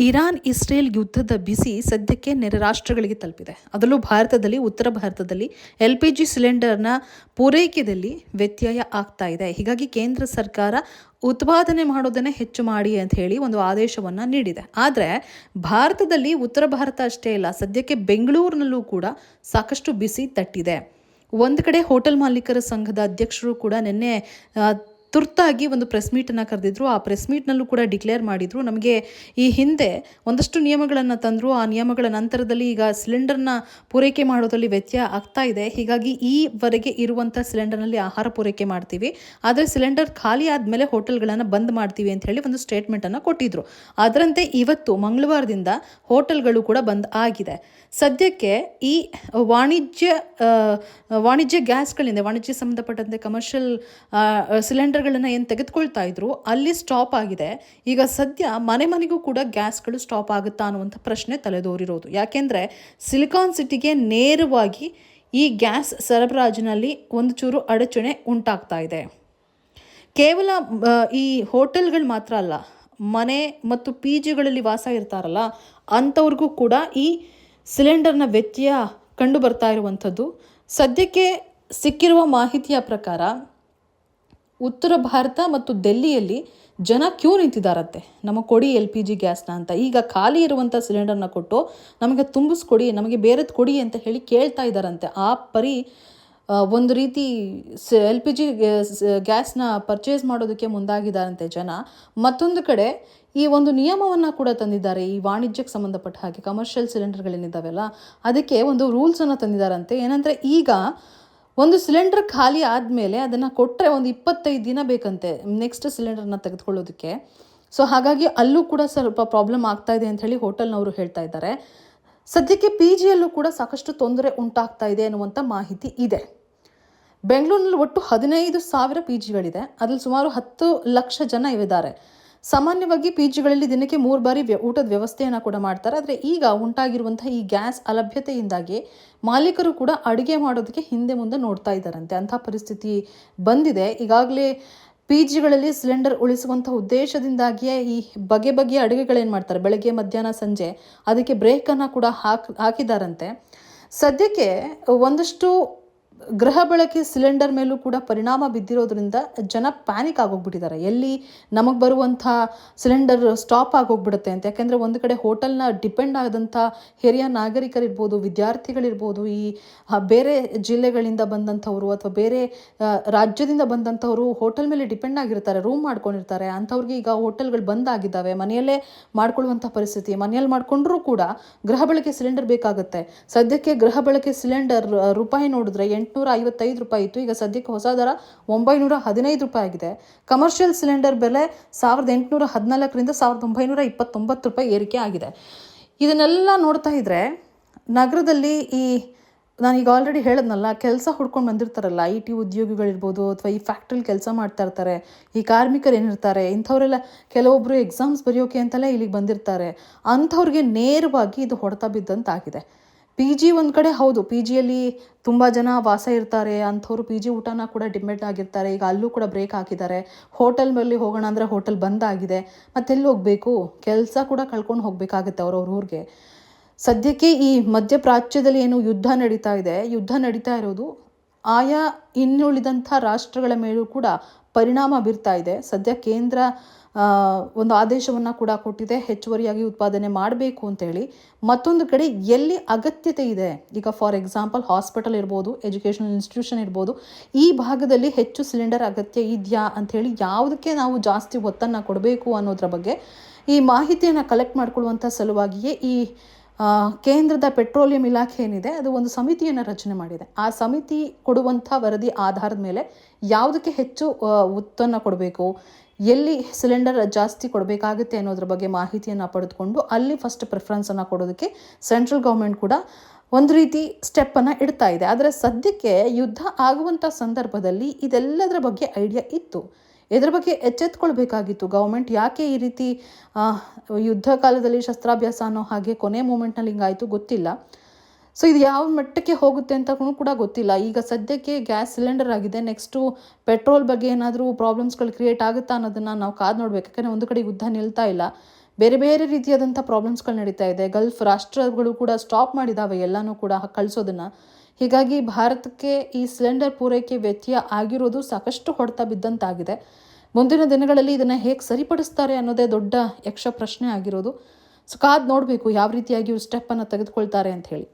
Iran Israel ಯುದ್ಧದ ಬಿಸಿ ಸದ್ಯಕ್ಕೆ ನೆರೆ ರಾಷ್ಟ್ರಗಳಿಗೆ ತಲುಪಿದೆ. ಅದರಲ್ಲೂ ಭಾರತದಲ್ಲಿ, ಉತ್ತರ ಭಾರತದಲ್ಲಿ LPG ಸಿಲಿಂಡರ್ನ ಪೂರೈಕೆಯಲ್ಲಿ ವ್ಯತ್ಯಯ ಆಗ್ತಾ ಇದೆ. ಹೀಗಾಗಿ ಕೇಂದ್ರ ಸರ್ಕಾರ ಉತ್ಪಾದನೆ ಮಾಡೋದನ್ನೇ ಹೆಚ್ಚು ಮಾಡಿ ಅಂತ ಹೇಳಿ ಒಂದು ಆದೇಶವನ್ನು ನೀಡಿದೆ. ಆದರೆ ಭಾರತದಲ್ಲಿ ಉತ್ತರ ಭಾರತ ಅಷ್ಟೇ ಇಲ್ಲ, ಸದ್ಯಕ್ಕೆ ಬೆಂಗಳೂರಿನಲ್ಲೂ ಕೂಡ ಸಾಕಷ್ಟು ಬಿಸಿ ತಟ್ಟಿದೆ. ಒಂದು ಕಡೆ ಹೋಟೆಲ್ ಮಾಲೀಕರ ಸಂಘದ ಅಧ್ಯಕ್ಷರು ಕೂಡ ನಿನ್ನೆ ತುರ್ತಾಗಿ ಒಂದು ಪ್ರೆಸ್ ಮೀಟನ್ನು ಕರೆದಿದ್ರು. ಆ ಪ್ರೆಸ್ ಮೀಟ್ನಲ್ಲೂ ಕೂಡ ಡಿಕ್ಲೇರ್ ಮಾಡಿದರು, ನಮಗೆ ಈ ಹಿಂದೆ ಒಂದಷ್ಟು ನಿಯಮಗಳನ್ನು ತಂದರು, ಆ ನಿಯಮಗಳ ನಂತರದಲ್ಲಿ ಈಗ ಸಿಲಿಂಡರ್ನ ಪೂರೈಕೆ ಮಾಡೋದ್ರಲ್ಲಿ ವ್ಯತ್ಯಯ ಆಗ್ತಾ ಇದೆ. ಹೀಗಾಗಿ ಈವರೆಗೆ ಇರುವಂಥ ಸಿಲಿಂಡರ್ನಲ್ಲಿ ಆಹಾರ ಪೂರೈಕೆ ಮಾಡ್ತೀವಿ, ಆದರೆ ಸಿಲಿಂಡರ್ ಖಾಲಿ ಆದಮೇಲೆ ಹೋಟೆಲ್ಗಳನ್ನು ಬಂದ್ ಮಾಡ್ತೀವಿ ಅಂತ ಹೇಳಿ ಒಂದು ಸ್ಟೇಟ್ಮೆಂಟನ್ನು ಕೊಟ್ಟಿದ್ರು. ಅದರಂತೆ ಇವತ್ತು ಮಂಗಳವಾರದಿಂದ ಹೋಟೆಲ್ಗಳು ಕೂಡ ಬಂದ್ ಆಗಿದೆ. ಸದ್ಯಕ್ಕೆ ಈ ವಾಣಿಜ್ಯ ಗ್ಯಾಸ್ಗಳಿಂದ, ವಾಣಿಜ್ಯ ಸಂಬಂಧಪಟ್ಟಂತೆ ಕಮರ್ಷಿಯಲ್ ಸಿಲಿಂಡರ್ಗಳನ್ನು ಏನು ತೆಗೆದುಕೊಳ್ತಾ ಇದ್ರು ಅಲ್ಲಿ ಸ್ಟಾಪ್ ಆಗಿದೆ. ಈಗ ಸದ್ಯ ಮನೆಗೂ ಕೂಡ ಗ್ಯಾಸ್ಗಳು ಸ್ಟಾಪ್ ಆಗುತ್ತಾ ಅನ್ನುವಂಥ ಪ್ರಶ್ನೆ ತಲೆದೋರಿರೋದು. ಯಾಕೆಂದರೆ ಸಿಲಿಕಾನ್ ಸಿಟಿಗೆ ನೇರವಾಗಿ ಈ ಗ್ಯಾಸ್ ಸರಬರಾಜಿನಲ್ಲಿ ಒಂದು ಚೂರು ಅಡಚಣೆ ಉಂಟಾಗ್ತಾ ಇದೆ. ಕೇವಲ ಈ ಹೋಟೆಲ್ಗಳು ಮಾತ್ರ ಅಲ್ಲ, ಮನೆ ಮತ್ತು PGಗಳಲ್ಲಿ ವಾಸ ಇರ್ತಾರಲ್ಲ ಅಂಥವ್ರಿಗೂ ಕೂಡ ಈ ಸಿಲಿಂಡರ್ನ ವ್ಯತ್ಯಯ ಕಂಡು ಬರ್ತಾ ಇರುವಂಥದ್ದು. ಸದ್ಯಕ್ಕೆ ಸಿಕ್ಕಿರುವ ಮಾಹಿತಿಯ ಪ್ರಕಾರ ಉತ್ತರ ಭಾರತ ಮತ್ತು ದಿಲ್ಲಿಯಲ್ಲಿ ಜನ ಕ್ಯೂ ನಿಂತಿದ್ದಾರಂತೆ, ನಮಗೆ ಕೊಡಿ LPG ಗ್ಯಾಸ್ನ ಅಂತ. ಈಗ ಖಾಲಿ ಇರುವಂಥ ಸಿಲಿಂಡರ್ನ ಕೊಟ್ಟು ನಮಗೆ ತುಂಬಿಸ್ಕೊಡಿ, ನಮಗೆ ಬೇರೆದು ಕೊಡಿ ಅಂತ ಹೇಳಿ ಕೇಳ್ತಾ ಇದ್ದಾರಂತೆ. ಆ ಪರಿ ಒಂದು ರೀತಿ LPG ಗ್ಯಾಸ್ನ ಪರ್ಚೇಸ್ ಮಾಡೋದಕ್ಕೆ ಮುಂದಾಗಿದ್ದಾರಂತೆ ಜನ. ಮತ್ತೊಂದು ಕಡೆ ಈ ಒಂದು ನಿಯಮವನ್ನು ಕೂಡ ತಂದಿದ್ದಾರೆ, ಈ ವಾಣಿಜ್ಯಕ್ಕೆ ಸಂಬಂಧಪಟ್ಟ ಹಾಗೆ ಕಮರ್ಷಿಯಲ್ ಸಿಲಿಂಡರ್ಗಳೇನಿದ್ದಾವೆಲ್ಲ ಅದಕ್ಕೆ ಒಂದು ರೂಲ್ಸನ್ನು ತಂದಿದ್ದಾರಂತೆ. ಏನಂದರೆ ಈಗ ಒಂದು ಸಿಲಿಂಡರ್ ಖಾಲಿ ಆದಮೇಲೆ ಅದನ್ನು ಕೊಟ್ಟರೆ ಒಂದು 25 ದಿನ ಬೇಕಂತೆ ನೆಕ್ಸ್ಟ್ ಸಿಲಿಂಡರ್ನ ತೆಗೆದುಕೊಳ್ಳೋದಕ್ಕೆ. ಸೊ ಹಾಗಾಗಿ ಅಲ್ಲೂ ಕೂಡ ಸ್ವಲ್ಪ ಪ್ರಾಬ್ಲಮ್ ಆಗ್ತಾ ಇದೆ ಅಂತ ಹೇಳಿ ಹೋಟೆಲ್ನವರು ಹೇಳ್ತಾ ಇದ್ದಾರೆ. ಸದ್ಯಕ್ಕೆ PGಯಲ್ಲೂ ಕೂಡ ಸಾಕಷ್ಟು ತೊಂದರೆ ಉಂಟಾಗ್ತಾ ಇದೆ ಅನ್ನುವಂಥ ಮಾಹಿತಿ ಇದೆ. ಬೆಂಗಳೂರಿನಲ್ಲಿ ಒಟ್ಟು 15,000 PGಗಳಿದೆ. ಅದ್ರಲ್ಲಿ ಸುಮಾರು 10 ಲಕ್ಷ ಜನ ಇದ್ದಾರೆ. ಸಾಮಾನ್ಯವಾಗಿ PGಗಳಲ್ಲಿ ದಿನಕ್ಕೆ 3 ಬಾರಿ ಊಟದ ವ್ಯವಸ್ಥೆಯನ್ನು ಕೂಡ ಮಾಡ್ತಾರೆ. ಆದರೆ ಈಗ ಉಂಟಾಗಿರುವಂಥ ಈ ಗ್ಯಾಸ್ ಅಲಭ್ಯತೆಯಿಂದಾಗಿ ಮಾಲೀಕರು ಕೂಡ ಅಡುಗೆ ಮಾಡೋದಕ್ಕೆ ಹಿಂದೆ ಮುಂದೆ ನೋಡ್ತಾ ಇದ್ದಾರಂತೆ. ಅಂಥ ಪರಿಸ್ಥಿತಿ ಬಂದಿದೆ. ಈಗಾಗಲೇ PGಗಳಲ್ಲಿ ಸಿಲಿಂಡರ್ ಉಳಿಸುವಂಥ ಉದ್ದೇಶದಿಂದಾಗಿಯೇ ಈ ಬಗೆಯ ಅಡುಗೆಗಳೇನು ಮಾಡ್ತಾರೆ ಬೆಳಗ್ಗೆ ಮಧ್ಯಾಹ್ನ ಸಂಜೆ ಅದಕ್ಕೆ ಬ್ರೇಕನ್ನು ಕೂಡ ಹಾಕಿದ್ದಾರಂತೆ. ಸದ್ಯಕ್ಕೆ ಒಂದಷ್ಟು ಗೃಹ ಬಳಕೆ ಸಿಲಿಂಡರ್ ಮೇಲೂ ಕೂಡ ಪರಿಣಾಮ ಬಿದ್ದಿರೋದ್ರಿಂದ ಜನ ಪ್ಯಾನಿಕ್ ಆಗೋಗ್ಬಿಟ್ಟಿದ್ದಾರೆ, ಎಲ್ಲಿ ನಮಗೆ ಬರುವಂಥ ಸಿಲಿಂಡರ್ ಸ್ಟಾಪ್ ಆಗೋಗ್ಬಿಡುತ್ತೆ ಅಂತ. ಯಾಕೆಂದರೆ ಒಂದು ಕಡೆ ಹೋಟೆಲ್ನ ಡಿಪೆಂಡ್ ಆದಂಥ ಹಿರಿಯ ನಾಗರಿಕರಿರ್ಬೋದು, ವಿದ್ಯಾರ್ಥಿಗಳಿರ್ಬೋದು, ಈ ಬೇರೆ ಜಿಲ್ಲೆಗಳಿಂದ ಬಂದಂಥವರು ಅಥವಾ ಬೇರೆ ರಾಜ್ಯದಿಂದ ಬಂದಂಥವರು ಹೋಟೆಲ್ ಮೇಲೆ ಡಿಪೆಂಡ್ ಆಗಿರ್ತಾರೆ, ರೂಮ್ ಮಾಡ್ಕೊಂಡಿರ್ತಾರೆ. ಅಂಥವ್ರಿಗೆ ಈಗ ಹೋಟೆಲ್ಗಳು ಬಂದ್ ಆಗಿದ್ದಾವೆ, ಮನೆಯಲ್ಲೇ ಮಾಡ್ಕೊಳ್ಳುವಂಥ ಪರಿಸ್ಥಿತಿ. ಮನೆಯಲ್ಲಿ ಮಾಡ್ಕೊಂಡ್ರೂ ಕೂಡ ಗೃಹ ಬಳಕೆ ಸಿಲಿಂಡರ್ ಬೇಕಾಗುತ್ತೆ. ಸದ್ಯಕ್ಕೆ ಗೃಹ ಬಳಕೆ ಸಿಲಿಂಡರ್ ರೂಪಾಯಿ ನೋಡಿದ್ರೆ 855 ರೂಪಾಯಿ ಇತ್ತು, ಈಗ ಸದ್ಯಕ್ಕೆ ಹೊಸ ದರ 915 ರೂಪಾಯಿ ಆಗಿದೆ. ಕಮರ್ಷಿಯಲ್ ಸಿಲಿಂಡರ್ ಬೆಲೆ 1814ರಿಂದ 1929 ರೂಪಾಯಿ ಏರಿಕೆ ಆಗಿದೆ. ಇದನ್ನೆಲ್ಲ ನೋಡ್ತಾ ಇದ್ರೆ ನಗರದಲ್ಲಿ ನಾನೀಗ ಆಲ್ರೆಡಿ ಹೇಳಿದ್ನಲ್ಲ, ಕೆಲಸ ಹುಡ್ಕೊಂಡು ಬಂದಿರ್ತಾರಲ್ಲ, IT ಉದ್ಯೋಗಿಗಳಿರ್ಬೋದು ಅಥವಾ ಈ ಫ್ಯಾಕ್ಟ್ರಿಲಿ ಕೆಲಸ ಮಾಡ್ತಾ ಇರ್ತಾರೆ, ಈ ಕಾರ್ಮಿಕರು ಏನಿರ್ತಾರೆ, ಇಂಥವರೆಲ್ಲ ಕೆಲವೊಬ್ಬರು ಎಕ್ಸಾಮ್ಸ್ ಬರೆಯೋಕೆ ಅಂತಲೇ ಇಲ್ಲಿಗೆ ಬಂದಿರ್ತಾರೆ. ಅಂಥವ್ರಿಗೆ ನೇರವಾಗಿ ಇದು ಹೊಡೆತ ಬಿದ್ದಂತಾಗಿದೆ. PG ಒಂದು ಕಡೆ ಹೌದು, PGಯಲ್ಲಿ ತುಂಬ ಜನ ವಾಸ ಇರ್ತಾರೆ, ಅಂಥವ್ರು PG ಊಟನ ಕೂಡ ಡಿಮ್ಯಾಂಡ್ ಆಗಿರ್ತಾರೆ. ಈಗ ಅಲ್ಲೂ ಕೂಡ ಬ್ರೇಕ್ ಹಾಕಿದ್ದಾರೆ. ಹೋಟೆಲ್ ಮೇಲೆ ಹೋಗೋಣ ಅಂದರೆ ಹೋಟೆಲ್ ಬಂದ್ ಆಗಿದೆ. ಮತ್ತೆಲ್ಲಿ ಹೋಗಬೇಕು, ಕೆಲಸ ಕೂಡ ಕಳ್ಕೊಂಡು ಹೋಗಬೇಕಾಗುತ್ತೆ ಅವ್ರವ್ರ ಊರಿಗೆ. ಸದ್ಯಕ್ಕೆ ಈ ಮಧ್ಯಪ್ರಾಚ್ಯದಲ್ಲಿ ಏನು ಯುದ್ಧ ನಡೀತಾ ಇರೋದು ಆಯಾ ಇನ್ನುಳಿದಂಥ ರಾಷ್ಟ್ರಗಳ ಮೇಲೂ ಕೂಡ ಪರಿಣಾಮ ಬೀರ್ತಾ ಇದೆ. ಸದ್ಯ ಕೇಂದ್ರ ಒಂದು ಆದೇಶವನ್ನು ಕೂಡ ಕೊಟ್ಟಿದೆ, ಹೆಚ್ಚುವರಿಯಾಗಿ ಉತ್ಪಾದನೆ ಮಾಡಬೇಕು ಅಂತೇಳಿ. ಮತ್ತೊಂದು ಕಡೆ ಎಲ್ಲಿ ಅಗತ್ಯತೆ ಇದೆ, ಈಗ ಫಾರ್ ಎಕ್ಸಾಂಪಲ್ ಹಾಸ್ಪಿಟಲ್ ಇರ್ಬೋದು, ಎಜುಕೇಷನಲ್ ಇನ್ಸ್ಟಿಟ್ಯೂಷನ್ ಇರ್ಬೋದು, ಈ ಭಾಗದಲ್ಲಿ ಹೆಚ್ಚು ಸಿಲಿಂಡರ್ ಅಗತ್ಯ ಇದೆಯಾ ಅಂಥೇಳಿ ಯಾವುದಕ್ಕೆ ನಾವು ಜಾಸ್ತಿ ಒತ್ತನ್ನು ಕೊಡಬೇಕು ಅನ್ನೋದ್ರ ಬಗ್ಗೆ ಈ ಮಾಹಿತಿಯನ್ನು ಕಲೆಕ್ಟ್ ಮಾಡ್ಕೊಳ್ಳುವಂಥ ಸಲುವಾಗಿಯೇ ಈ ಕೇಂದ್ರದ ಪೆಟ್ರೋಲಿಯಂ ಇಲಾಖೆ ಏನಿದೆ ಅದು ಒಂದು ಸಮಿತಿಯನ್ನು ರಚನೆ ಮಾಡಿದೆ. ಆ ಸಮಿತಿ ಕೊಡುವಂಥ ವರದಿ ಆಧಾರದ ಮೇಲೆ ಯಾವುದಕ್ಕೆ ಹೆಚ್ಚು ಒತ್ತನ್ನು ಕೊಡಬೇಕು, ಎಲ್ಲಿ ಸಿಲಿಂಡರ್ ಜಾಸ್ತಿ ಕೊಡಬೇಕಾಗುತ್ತೆ ಅನ್ನೋದ್ರ ಬಗ್ಗೆ ಮಾಹಿತಿಯನ್ನು ಪಡೆದುಕೊಂಡು ಅಲ್ಲಿ ಫಸ್ಟ್ ಪ್ರಿಫರೆನ್ಸನ್ನು ಕೊಡೋದಕ್ಕೆ ಸೆಂಟ್ರಲ್ ಗೌರ್ಮೆಂಟ್ ಕೂಡ ಒಂದು ರೀತಿ ಸ್ಟೆಪ್ಪನ್ನು ಇಡ್ತಾ ಇದೆ. ಆದರೆ ಸದ್ಯಕ್ಕೆ ಯುದ್ಧ ಆಗುವಂಥ ಸಂದರ್ಭದಲ್ಲಿ ಇದೆಲ್ಲದರ ಬಗ್ಗೆ ಐಡಿಯಾ ಇತ್ತು, ಇದರ ಬಗ್ಗೆ ಎಚ್ಚೆತ್ಕೊಳ್ಬೇಕಾಗಿತ್ತು ಗೌರ್ಮೆಂಟ್. ಯಾಕೆ ಈ ರೀತಿ ಯುದ್ಧ ಕಾಲದಲ್ಲಿ ಶಸ್ತ್ರಾಭ್ಯಾಸ ಅನ್ನೋ ಹಾಗೆ ಕೊನೆ ಮೂಮೆಂಟ್ನಲ್ಲಿ ಹಿಂಗಾಯಿತು ಗೊತ್ತಿಲ್ಲ. ಸೊ ಇದು ಯಾವ ಮಟ್ಟಕ್ಕೆ ಹೋಗುತ್ತೆ ಅಂತ ಕೂಡ ಗೊತ್ತಿಲ್ಲ. ಈಗ ಸದ್ಯಕ್ಕೆ ಗ್ಯಾಸ್ ಸಿಲಿಂಡರ್ ಆಗಿದೆ, ನೆಕ್ಸ್ಟು ಪೆಟ್ರೋಲ್ ಬಗ್ಗೆ ಏನಾದರೂ ಪ್ರಾಬ್ಲಮ್ಸ್ಗಳು ಕ್ರಿಯೇಟ್ ಆಗುತ್ತಾ ಅನ್ನೋದನ್ನು ನಾವು ಕಾದು ನೋಡಬೇಕು. ಯಾಕಂದರೆ ಒಂದು ಕಡೆ ಯುದ್ಧ ನಿಲ್ತಾ ಇಲ್ಲ, ಬೇರೆ ಬೇರೆ ರೀತಿಯಾದಂಥ ಪ್ರಾಬ್ಲಮ್ಸ್ಗಳು ನಡೀತಾ ಇದೆ. ಗಲ್ಫ್ ರಾಷ್ಟ್ರಗಳು ಕೂಡ ಸ್ಟಾಪ್ ಮಾಡಿದ್ದಾವೆ ಎಲ್ಲನೂ ಕೂಡ ಕಳಿಸೋದನ್ನು. ಹೀಗಾಗಿ ಭಾರತಕ್ಕೆ ಈ ಸಿಲಿಂಡರ್ ಪೂರೈಕೆ ವ್ಯತ್ಯಯ ಆಗಿರೋದು ಸಾಕಷ್ಟು ಹೊಡೆತ ಬಿದ್ದಂತಾಗಿದೆ. ಮುಂದಿನ ದಿನಗಳಲ್ಲಿ ಇದನ್ನು ಹೇಗೆ ಸರಿಪಡಿಸ್ತಾರೆ ಅನ್ನೋದೇ ದೊಡ್ಡ ಯಕ್ಷ ಪ್ರಶ್ನೆ ಆಗಿರೋದು. ಸೊ ಕಾದು ನೋಡಬೇಕು ಯಾವ ರೀತಿಯಾಗಿ ಇವ್ರು ಸ್ಟೆಪ್ಪನ್ನು ತೆಗೆದುಕೊಳ್ತಾರೆ ಅಂತ ಹೇಳಿ.